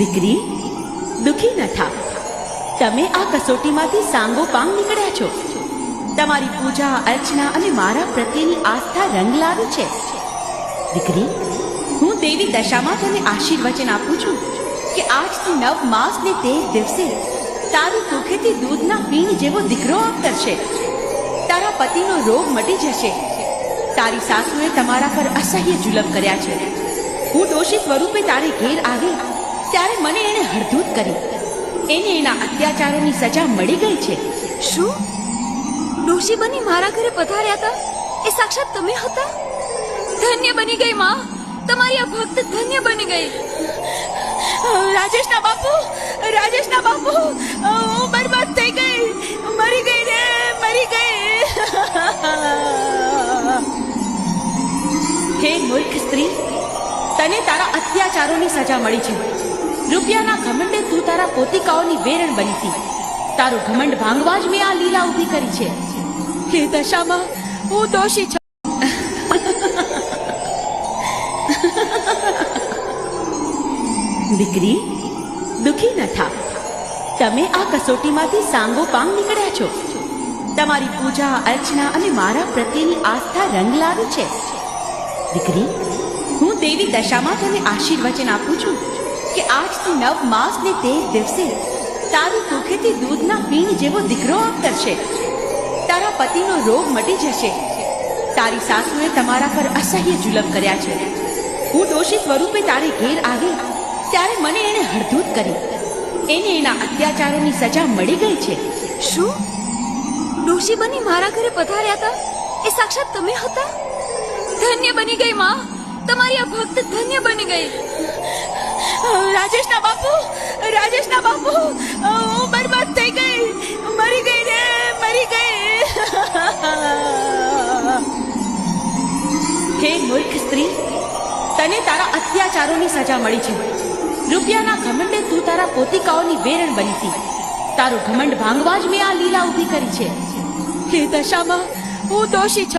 દીકરી, દુખી ન થા. તમે આ કસોટીમાંથી સાંગોપાંગ નીકળ્યા છો. તમારી પૂજા અર્ચના અને મારા પ્રત્યેની આસ્થા રંગ લાવી છે. દીકરી, હું દેવી દશામાં તને આશીર્વચન આપું છું કે આજથી 9 માસ ને 13 દિવસે તારી કુખેથી દૂધના પીણ જેવો દીકરો આવતરશે. તારા પતિનો રોગ મટી જશે. તારી સાસુએ તમારા પર અસહ્ય જુલમ કર્યા છે. હું દોષી સ્વરૂપે તારે ઘેર આવી ત્યારે મને એણે હળધૂત કરી. એને એના અત્યાચારોની સજા મળી ગઈ છે. શું ડોશી બની મારા ઘરે પધાર્યા હતા એ સાક્ષાત તમે હતા? ધન્ય બની ગઈ માં, તમારી આ ભક્ત ધન્ય બની ગઈ. રાજેશના બાપુ, રાજેશના બાપુ, હું બરબાદ થઈ ગઈ, મરી ગઈ રે, મરી ગઈ. હે મૂર્ખ સ્ત્રી, તને તારા અત્યાચારોની સજા મળી છે. રૂપિયાના ઘમંડે તું તારા પોતિકાઓની વેરણ બની હતી. તારું ઘમંડ ભાંગવા જ મેં આ લીલા ઊભી કરી છે. હે દશામાં, હું દોષી છું. દીકરી, દુખી ન થા. તમે આ કસોટીમાંથી સાંગોપાંગ નીકળ્યા છો. તમારી પૂજા અર્ચના અને મારા પ્રત્યેની આસ્થા રંગ લાવી છે. દીકરી, હું દેવી દશામાં તને આશીર્વચન આપું છું કે આજથી 9 માસ ને 13 દિવસે તારી કુખેથી દૂધના પીણ જેવો દીકરો આવતરશે. તારા પતિનો રોગ મટી જશે. તારી સાસુએ તમારા પર અસહ્ય જુલમ કર્યા છે. હું દોષી સ્વરૂપે તારે ઘેર આવી ત્યારે મને એણે હળધૂત કરી. એને એના અત્યાચારોની સજા મળી ગઈ છે. શું ડોશી બની મારા ઘરે પધાર્યા હતા એ સાક્ષાત તમે હતા? ધન્ય બની ગઈ માં, તમારી આ ભક્ત ધન્ય બની ગઈ. રાજેશના બાપુ, રાજેશના બાપુ, હું બરબાદ થઈ ગઈ, મરી ગઈ રે, મરી ગઈ. હે મૂર્ખ સ્ત્રી, તને તારા અત્યાચારોની સજા મળી છે. રૂપિયાના ઘમંડે તું તારા પોતિકાઓની વેરણ બની હતી. તારું ઘમંડ ભાંગવા જ મેં આ લીલા ઊભી કરી છે. હે દશામાં, હું દોષી છું.